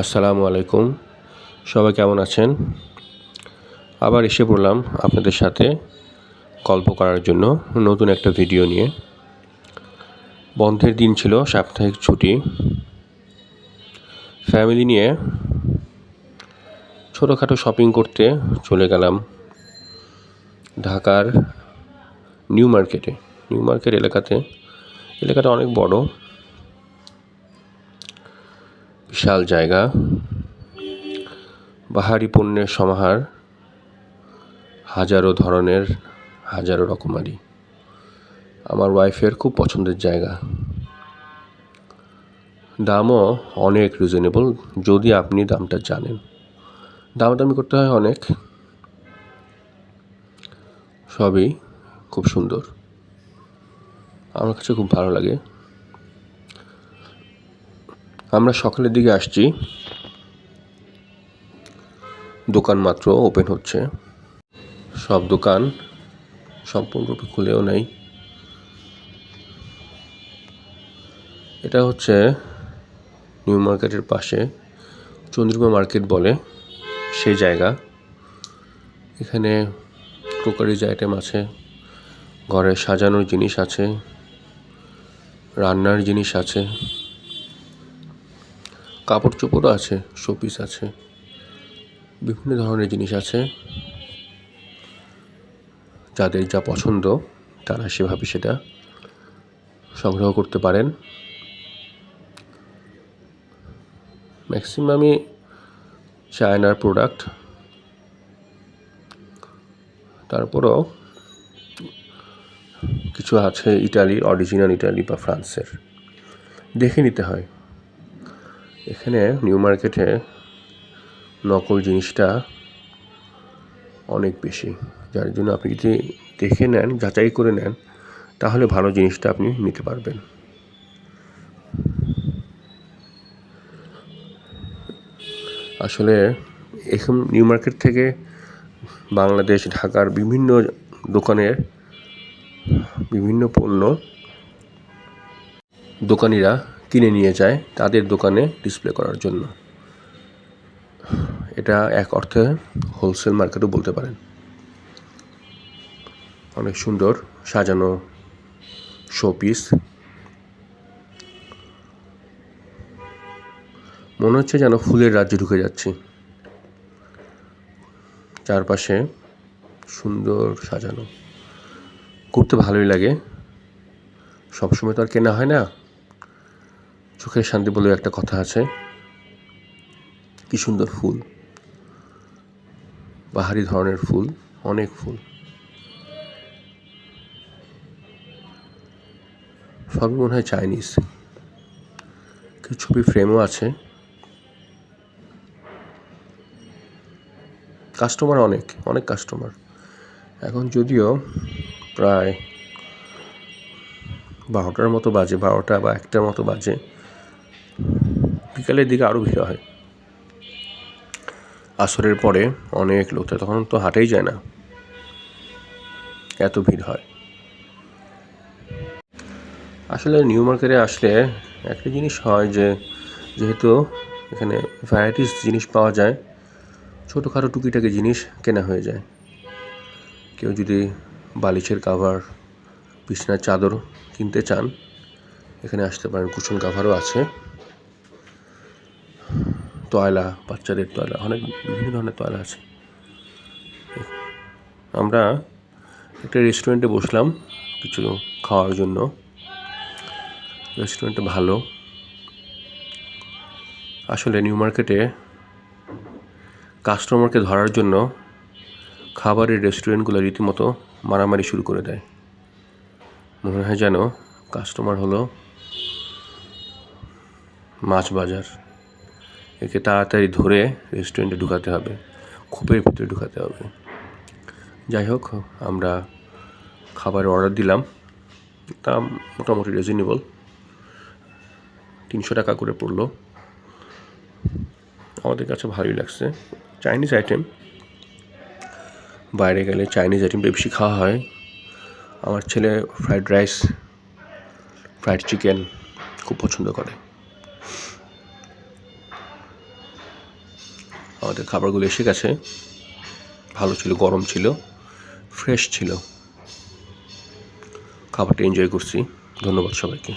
আসসালামু আলাইকুম। সবাই কেমন আছেন? আবার এসে পড়লাম আপনাদের সাথে গল্প করার জন্য নতুন একটা ভিডিও নিয়ে। বন্ধের দিন ছিল, সাপ্তাহিক ছুটি। ফ্যামিলি নিয়ে ছোটোখাটো শপিং করতে চলে গেলাম ঢাকার নিউ মার্কেটে। নিউ মার্কেট এলাকাটা অনেক বড়, বিশাল জায়গা, বাহারি পণ্যের সমাহার, হাজারো ধরনের, হাজারো রকমারি। আমার ওয়াইফের খুব পছন্দের জায়গা। দামও অনেক রিজনেবল, যদি আপনি দামটা জানেন। দামাদামি করতে হয় অনেক, সবই খুব সুন্দর, আমার কাছে খুব ভালো লাগে। আমরা সকালের দিকে আসছি, দোকান মাত্র ওপেন হচ্ছে, সব দোকান সম্পূর্ণরূপে খুলেও নেই। এটা হচ্ছে নিউ মার্কেটের পাশে চন্দ্রিমা মার্কেট বলে সেই জায়গা। এখানে ক্রোকারিজ আইটেম আছে, ঘরে সাজানোর জিনিস আছে, রান্নার জিনিস আছে, কাপড় চোপড়ও আছে, শোপিস আছে, বিভিন্ন ধরনের জিনিস আছে। যাদের যা পছন্দ তারা সেভাবে সেটা সংগ্রহ করতে পারেন। ম্যাক্সিমামই চায়নার প্রোডাক্ট, তারপরও কিছু আছে ইটালির, অরিজিনাল ইটালি বা ফ্রান্সের। দেখে নিতে হয়। এখানে নিউ মার্কেটে নকল জিনিসটা অনেক বেশি, যার জন্য আপনি যদি দেখে নেন, যাচাই করে নেন, তাহলে ভালো জিনিসটা আপনি নিতে পারবেন। আসলে এখন নিউ মার্কেট থেকে বাংলাদেশ, ঢাকার বিভিন্ন দোকানের বিভিন্ন পণ্য দোকানিরা কিনে নিয়ে যায় তাদের দোকানে ডিসপ্লে করার জন্য। এটা এক অর্থে হোলসেল মার্কেটও বলতে পারেন। অনেক সুন্দর সাজানো শোপিস, মনে হচ্ছে যেন ফুলের রাজ্যে ঢুকে যাচ্ছি। চারপাশে সুন্দর সাজানো, ঘুরতে ভালোই লাগে। সবসময় তো আর কেনা হয় না, চোখের শান্তি বলে একটা কথা আছে। কি সুন্দর ফুল, বাহারি ধরনের ফুল, অনেক ফুল, সবই মনে হয় চাইনিজ। কিছু ছবি ফ্রেমও আছে। কাস্টমার অনেক কাস্টমার। এখন যদিও প্রায় 12টার মতো বাজে, 12টা বা 1টার মতো বাজে। বিকালের দিকে আরও ভিড় হয়। আসরের পরে অনেক লোক থাকে, তখন তো হাঁটাই যায় না, এত ভিড় হয়। আসলে নিউ মার্কেটে আসলে একটা জিনিস হয় যে, যেহেতু এখানে ভ্যারাইটিস জিনিস পাওয়া যায়, ছোটোখাটো টুকিটাকি জিনিস কেনা হয়ে যায়। কেউ যদি বালিশের কাভার, বিছানার চাদর কিনতে চান, এখানে আসতে পারেন। কুশন কাভারও আছে, তয়লা, বাচ্চাদের তয়লা, অনেক বিভিন্ন ধরনের তয়লা আছে। আমরা একটা রেস্টুরেন্টে বসলাম কিছু খাওয়ার জন্য। রেস্টুরেন্টটা ভালো। আসলে নিউ মার্কেটে কাস্টমারকে ধরার জন্য খাবারের রেস্টুরেন্টগুলো রীতিমতো মারামারি শুরু করে দেয়। মনে হয় যেন কাস্টমার হলো মাছ বাজার, একে তাড়াতাড়ি ধরে রেস্টুরেন্টে ঢুকাতে হবে, খোপের ভিতরে ঢুকাতে হবে। যাই হোক, আমরা খাবারের অর্ডার দিলাম, দাম মোটামুটি রিজনেবল, 300 টাকা করে পড়লো। আমাদের কাছে ভালোই লাগছে। চাইনিজ আইটেম, বাইরে গেলে চাইনিজ আইটেমটা বেশি খাওয়া হয়। আমার ছেলে ফ্রাইড রাইস, ফ্রাইড চিকেন খুব পছন্দ করে। আমাদের খাবারগুলো এসে গেছে। ভালো ছিল, গরম ছিল, ফ্রেশ ছিল। খাবারটা এনজয় করছি। ধন্যবাদ সবাইকে।